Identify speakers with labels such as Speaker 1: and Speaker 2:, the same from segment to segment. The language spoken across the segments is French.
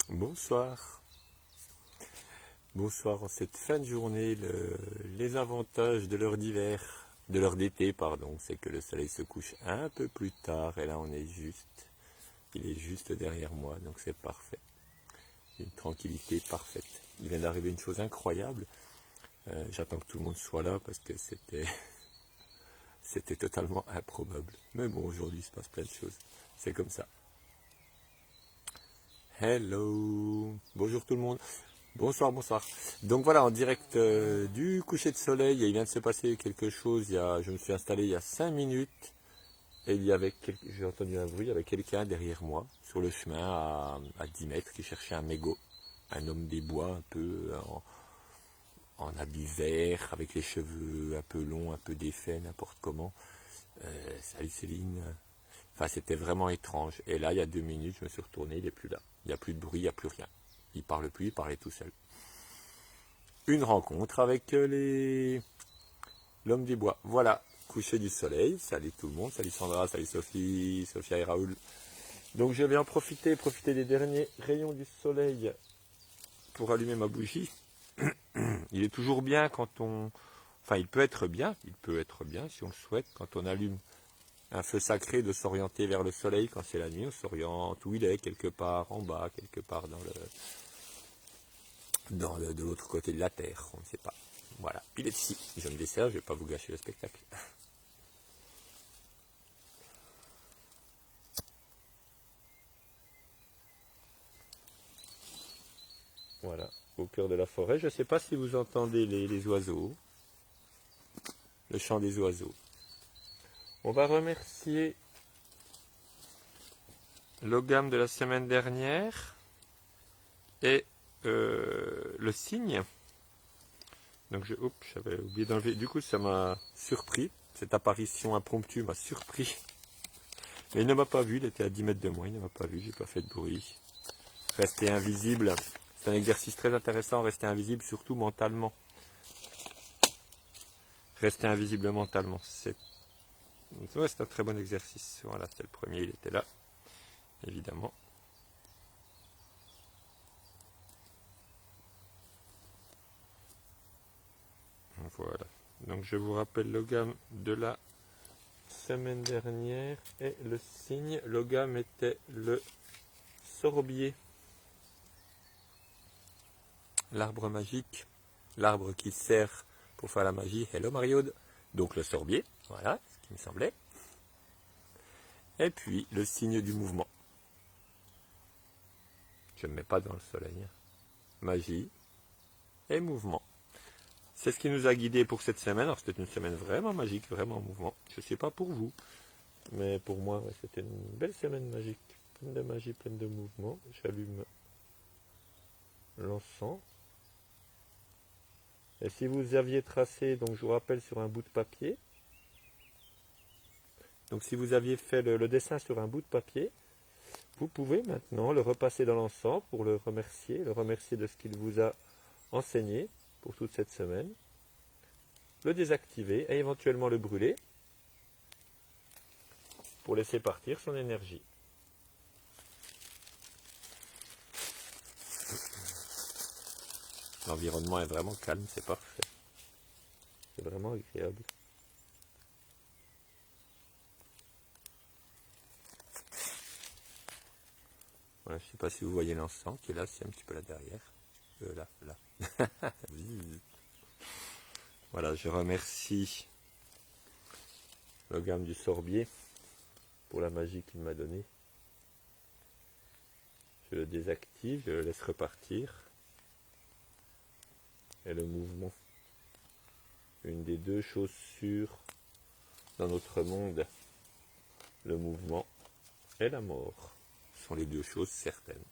Speaker 1: Bonsoir. Bonsoir en cette fin de journée. Les avantages de l'heure d'hiver, de l'heure d'été, pardon, c'est que le soleil se couche un peu plus tard et là il est juste derrière moi, donc c'est parfait. Une tranquillité parfaite. Il vient d'arriver une chose incroyable. J'attends que tout le monde soit là parce que c'était totalement improbable. Mais bon, aujourd'hui il se passe plein de choses. C'est comme ça. Hello. Bonjour tout le monde. Bonsoir, bonsoir. Donc voilà, en direct du coucher de soleil, il vient de se passer quelque chose. Je me suis installé il y a 5 minutes et j'ai entendu un bruit avec quelqu'un derrière moi sur le chemin à 10 mètres qui cherchait un mégot. Un homme des bois un peu en habit vert, avec les cheveux un peu longs, un peu défaits, n'importe comment. Salut Céline. Enfin, c'était vraiment étrange. Et là, il y a 2 minutes, je me suis retourné, il n'est plus là. Il n'y a plus de bruit, il n'y a plus rien. Il parle plus, il parlait tout seul. Une rencontre avec l'homme du bois. Voilà, coucher du soleil. Salut tout le monde, salut Sandra, salut Sophie, Sophia et Raoul. Donc je vais en profiter des derniers rayons du soleil pour allumer ma bougie. Il est toujours bien quand on... Enfin, il peut être bien si on le souhaite, quand on allume un feu sacré de s'orienter vers le soleil quand c'est la nuit. On s'oriente où il est, quelque part en bas, quelque part de l'autre côté de la terre, on ne sait pas. Voilà, il est ici. Je me dessert, je ne vais pas vous gâcher le spectacle. Voilà, au cœur de la forêt. Je ne sais pas si vous entendez les oiseaux, le chant des oiseaux. On va remercier Logam de la semaine dernière et le cygne. Donc j'avais oublié d'enlever. Du coup, ça m'a surpris. Cette apparition impromptue m'a surpris. Mais il ne m'a pas vu, il était à 10 mètres de moi, il ne m'a pas vu, j'ai pas fait de bruit. Rester invisible, c'est un exercice très intéressant, rester invisible, surtout mentalement. Rester invisible mentalement, c'est un très bon exercice. Voilà, c'était le premier, il était là, évidemment. Voilà. Donc je vous rappelle le gamme de la semaine dernière et le signe. Le gamme était le sorbier. L'arbre magique, l'arbre qui sert pour faire la magie. Hello Mariode. Donc le sorbier, voilà ce qui me semblait. Et puis le signe du mouvement. Je ne me mets pas dans le soleil. Magie et mouvement. C'est ce qui nous a guidés pour cette semaine. Alors c'était une semaine vraiment magique, vraiment en mouvement. Je ne sais pas pour vous, mais pour moi, ouais, c'était une belle semaine magique. Pleine de magie, pleine de mouvement. J'allume l'encens. Et si vous aviez tracé, donc je vous rappelle sur un bout de papier, donc si vous aviez fait le dessin sur un bout de papier, vous pouvez maintenant le repasser dans l'encens pour le remercier de ce qu'il vous a enseigné pour toute cette semaine, le désactiver et éventuellement le brûler pour laisser partir son énergie. L'environnement est vraiment calme, c'est parfait. C'est vraiment agréable. Voilà, je ne sais pas si vous voyez l'encens qui est là, c'est un petit peu là derrière. Là. Voilà, je remercie le gamme du sorbier pour la magie qu'il m'a donnée. Je le désactive, je le laisse repartir. Et le mouvement. Une des deux choses sûres dans notre monde, le mouvement et la mort, sont les deux choses certaines.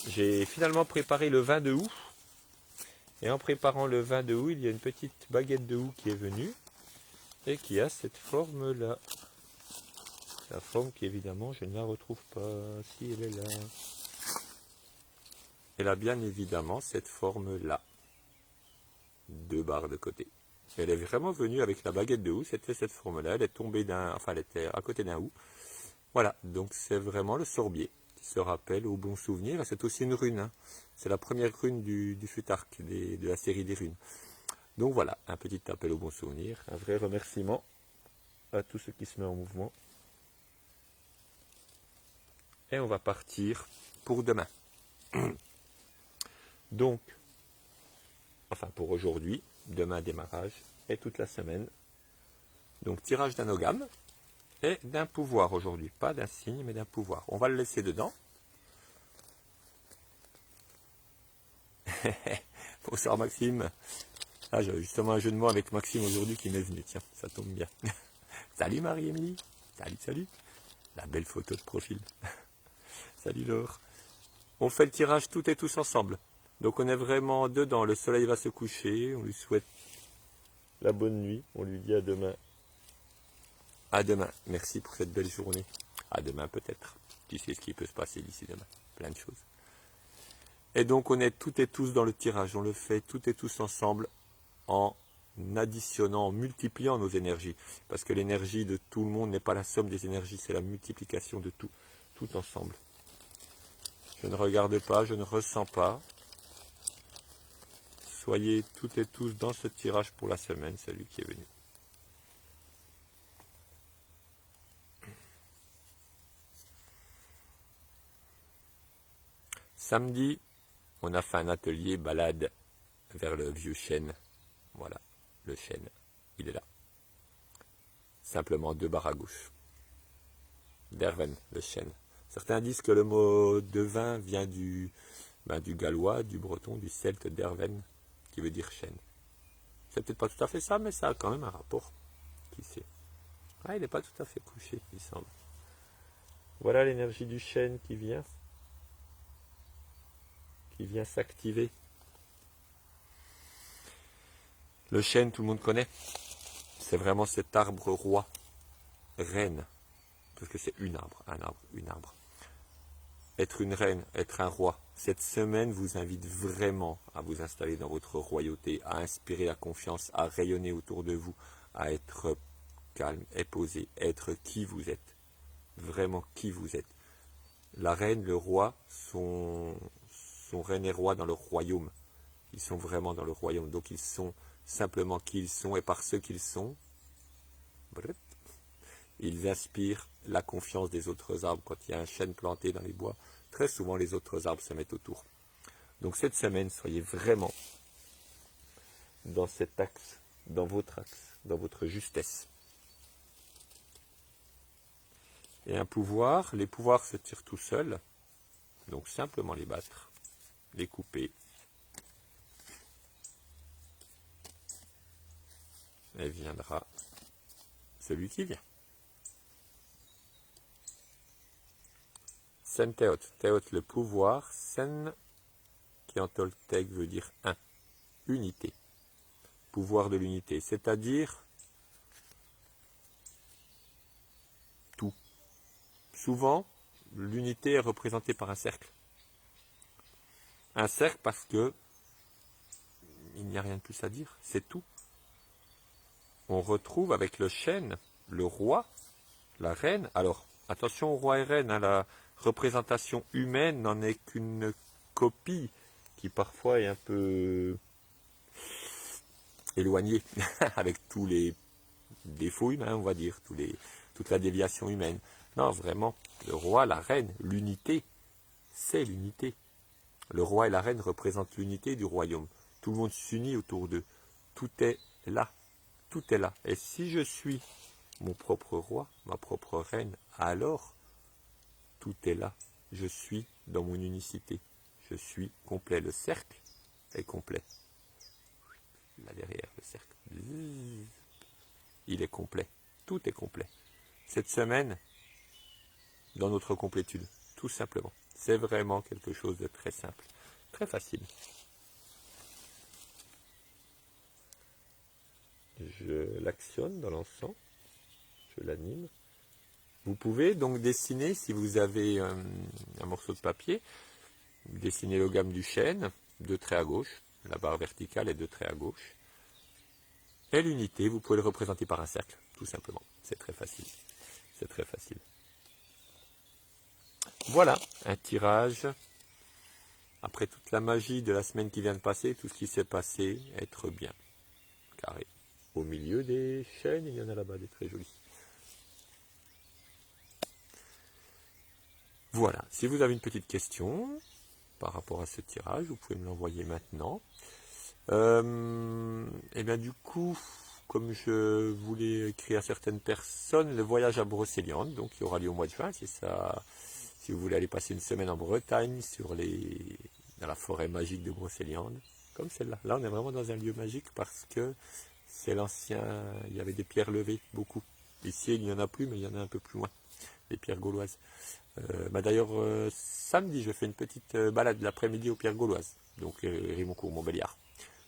Speaker 1: J'ai finalement préparé le vin de houx. Et en préparant le vin de houx, il y a une petite baguette de houx qui est venue et qui a cette forme-là. La forme qui, évidemment, je ne la retrouve pas. Si, elle est là. Elle a bien évidemment cette forme-là. 2 barres de côté. Elle est vraiment venue avec la baguette de houx, c'était cette forme-là. Elle est tombée elle était à côté d'un houx. Voilà, donc c'est vraiment le sorbier. qui se rappelle au bon souvenir. C'est aussi une rune, hein. C'est la première rune du futark, de la série des runes. Donc voilà, un petit appel au bon souvenir, un vrai remerciement à tous ceux qui se mettent en mouvement. Et on va partir pour demain. Donc, enfin pour aujourd'hui, demain démarrage, et toute la semaine. Donc tirage d'un ogam et d'un pouvoir aujourd'hui. Pas d'un signe, mais d'un pouvoir. On va le laisser dedans. Bonsoir Maxime. Ah, j'ai justement un jeu de mots avec Maxime aujourd'hui qui m'est venu. Tiens, ça tombe bien. Salut Marie-Émilie. Salut, salut. La belle photo de profil. Salut Laure. On fait le tirage toutes et tous ensemble. Donc on est vraiment dedans. Le soleil va se coucher. On lui souhaite la bonne nuit. On lui dit à demain. À demain. Merci pour cette belle journée. À demain peut-être. Tu sais ce qui peut se passer d'ici demain. Plein de choses. Et donc on est toutes et tous dans le tirage. On le fait toutes et tous ensemble en additionnant, en multipliant nos énergies. Parce que l'énergie de tout le monde n'est pas la somme des énergies. C'est la multiplication de tout. Tout ensemble. Je ne regarde pas, je ne ressens pas. Soyez toutes et tous dans ce tirage pour la semaine, celui qui est venu. Samedi, on a fait un atelier balade vers le vieux chêne. Voilà, le chêne, il est là. Simplement 2 barres à gauche. Derven, le chêne. Certains disent que le mot devin vient du gallois, du breton, du celte derven, qui veut dire chêne. C'est peut-être pas tout à fait ça, mais ça a quand même un rapport. Qui sait? Ah, il n'est pas tout à fait couché, il semble. Voilà l'énergie du chêne qui vient s'activer. Le chêne, tout le monde connaît. C'est vraiment cet arbre roi, reine, parce que c'est un arbre. Être une reine, être un roi. Cette semaine vous invite vraiment à vous installer dans votre royauté, à inspirer la confiance, à rayonner autour de vous, à être calme et posé, être qui vous êtes. Vraiment qui vous êtes. La reine, le roi sont reine et roi dans leur royaume. Ils sont vraiment dans le royaume. Donc ils sont simplement qui ils sont et par ce qu'ils sont, ils inspirent la confiance des autres arbres. Quand il y a un chêne planté dans les bois, très souvent les autres arbres se mettent autour. Donc cette semaine, soyez vraiment dans cet axe, dans votre axe, dans votre justesse. Et un pouvoir, les pouvoirs se tirent tout seuls, donc simplement les battre, les couper. Et viendra celui qui vient. Sen Teot, Teot le pouvoir, Sen qui en toltec veut dire un, unité, pouvoir de l'unité, c'est-à-dire tout. Souvent, l'unité est représentée par un cercle. Un cercle parce que il n'y a rien de plus à dire, c'est tout. On retrouve avec le chêne, le roi, la reine. Alors, attention au roi et reine, hein, la représentation humaine n'en est qu'une copie qui parfois est un peu éloignée, avec tous les défauts humains, on va dire, toute la déviation humaine. Non, vraiment, le roi, la reine, l'unité, c'est l'unité. Le roi et la reine représentent l'unité du royaume. Tout le monde s'unit autour d'eux. Tout est là. Tout est là. Et si je suis mon propre roi, ma propre reine, alors tout est là. Je suis dans mon unicité. Je suis complet. Le cercle est complet. Là derrière, le cercle. Il est complet. Tout est complet. Cette semaine, dans notre complétude, tout simplement. C'est vraiment quelque chose de très simple, très facile. Je l'actionne dans l'encens, je l'anime. Vous pouvez donc dessiner, si vous avez un morceau de papier, dessiner le gamme du chêne, 2 traits à gauche, la barre verticale et 2 traits à gauche. Et l'unité, vous pouvez le représenter par un cercle, tout simplement. C'est très facile. C'est très facile. Voilà, un tirage. Après toute la magie de la semaine qui vient de passer, tout ce qui s'est passé, être bien. Carré. Au milieu des chaînes, il y en a là-bas des très jolis. Voilà, si vous avez une petite question par rapport à ce tirage, vous pouvez me l'envoyer maintenant. Et bien du coup, comme je voulais écrire à certaines personnes, le voyage à Brocéliande, donc il aura lieu au mois de juin, si vous voulez aller passer une semaine en Bretagne, dans la forêt magique de Brocéliande, comme celle-là. Là, on est vraiment dans un lieu magique parce que c'est l'ancien, il y avait des pierres levées, beaucoup. Ici, il n'y en a plus, mais il y en a un peu plus loin, les pierres gauloises. D'ailleurs, samedi, je fais une petite balade l'après-midi aux pierres gauloises, donc Rimoncourt, Montbéliard.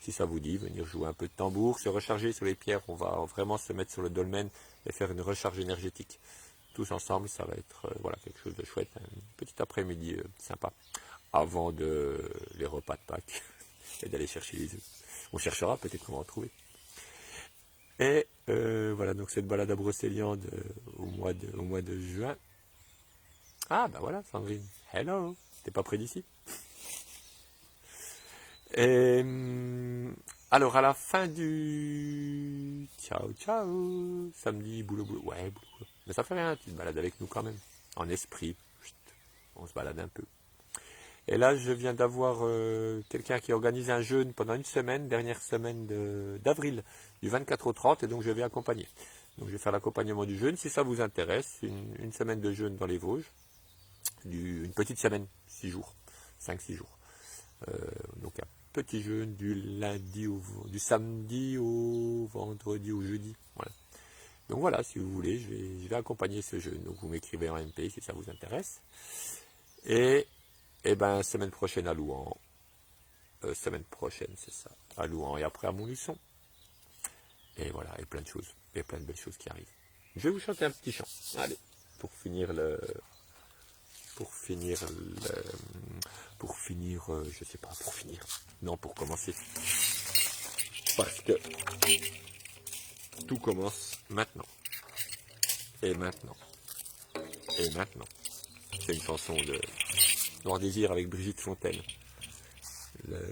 Speaker 1: Si ça vous dit, venir jouer un peu de tambour, se recharger sur les pierres, on va vraiment se mettre sur le dolmen et faire une recharge énergétique. Tous ensemble, ça va être voilà, quelque chose de chouette, un petit après-midi sympa, avant les repas de Pâques et d'aller chercher les œufs. On cherchera, peut-être qu'on va en trouver. Et voilà, donc cette balade à Brocéliande au mois de juin. Ah, bah voilà, Sandrine. Hello, t'es pas près d'ici? Et alors, à la fin du ciao, ciao, samedi, boulot, boulot. Ouais, boulot. Mais ça fait rien, tu te balades avec nous quand même. En esprit, chut, on se balade un peu. Et là, je viens d'avoir quelqu'un qui organise un jeûne pendant une semaine, dernière semaine d'avril, du 24 au 30, et donc je vais accompagner. Donc je vais faire l'accompagnement du jeûne. Si ça vous intéresse, une semaine de jeûne dans les Vosges, une petite semaine, 6 jours, 5-6 jours. Donc un petit jeûne du samedi au vendredi au jeudi. Voilà. Donc voilà, si vous voulez, je vais accompagner ce jeûne. Donc vous m'écrivez en MP si ça vous intéresse. Et ben semaine prochaine à Louhans. Semaine prochaine, c'est ça. À Louhans et après à Montluçon. Et voilà, et plein de choses. Et plein de belles choses qui arrivent. Je vais vous chanter un petit chant. Allez, pour finir, je sais pas, pour finir. Non, pour commencer. Parce que tout commence maintenant. Et maintenant. Et maintenant. C'est une chanson de Noir Désir avec Brigitte Fontaine.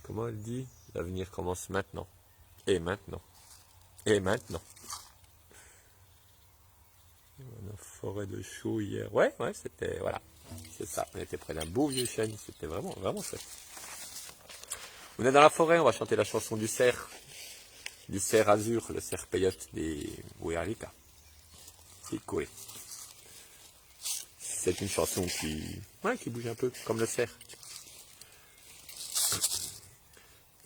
Speaker 1: Comment elle dit? L'avenir commence maintenant. Et maintenant. Et maintenant. On a forêt de chaux hier. Ouais, c'était, voilà. C'est ça. On était près d'un beau vieux chêne. C'était vraiment, vraiment chouette. On est dans la forêt, on va chanter la chanson du cerf. Du cerf azur, le cerf peyote des Ouéarika. C'est cool. C'est une chanson qui bouge un peu, comme le cerf.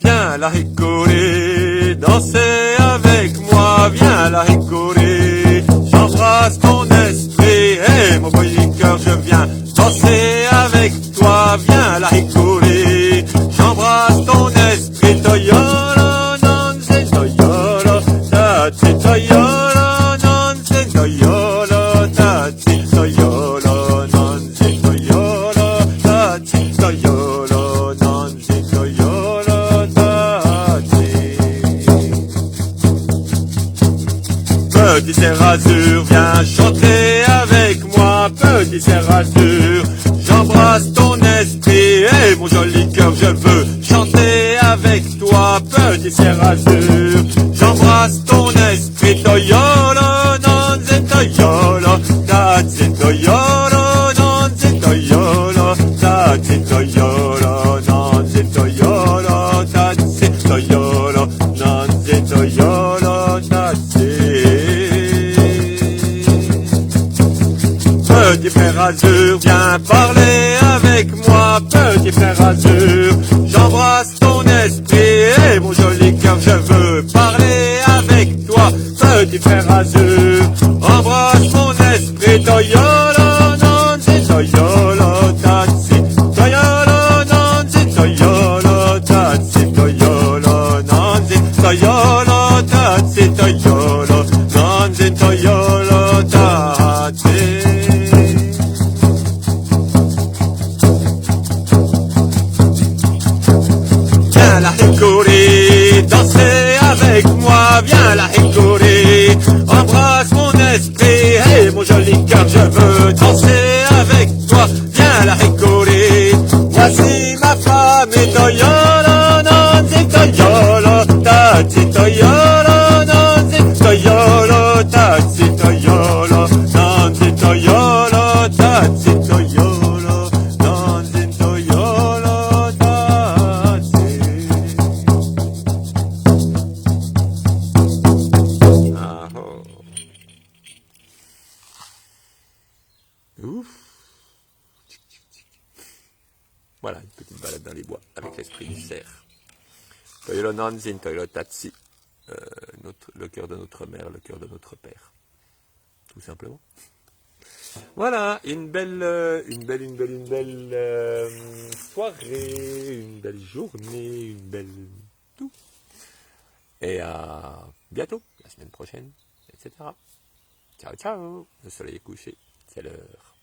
Speaker 1: Viens la rigoler, danser avec moi, viens la rigoler. J'embrasse ton esprit, et mon beau cœur, je viens danser avec toi, viens la rigoler. J'embrasse ton esprit, toyolo, non, c'est toyolo, c'est toyolo, non, c'est toyolo, c'est toyolo, non, c'est toyolo, c'est toyolo, non, c'est toyolo, Petit cerf azur, viens chanter avec moi, petit cerf azur. J'embrasse ton esprit et mon joli cœur, je veux chanter avec toi, petit cerf azur. J'embrasse ton esprit, toyolo, non, c'est toyolo, c'est toyolo, non, c'est toyolo, c'est toyolo, non, c'est toyolo, c'est toyolo, non, c'est toyolo, Petit frère azur, viens parler avec moi, petit frère azur. J'embrasse ton esprit et mon joli cœur, je veux parler avec toi, petit frère azur. Embrasse mon esprit, toyolo, non, c'est toyolo, c'est toyolo, non, c'est toyolo, c'est toyolo, non, c'est toyolo, c'est toyolo, non, c'est toyolo, Viens la rigoler, danser avec moi, viens la rigoler. Embrasse mon esprit et mon joli cœur, je veux danser avec toi, viens zito yolo, non zito yolo, ta zito yolo, non zito yolo, ta zito yolo, non zito yolo, ta zito yolo, non zito yolo, ta zito. Ah oh. Ouf. Voilà, une petite balade dans les bois avec l'esprit du cerf. Toyolo Nanzin, Toyolo Tatsi, le cœur de notre mère, le cœur de notre père. Tout simplement. Voilà, une belle soirée, une belle journée, une belle tout. Et à bientôt, la semaine prochaine, etc. Ciao, ciao. Le soleil est couché, c'est l'heure.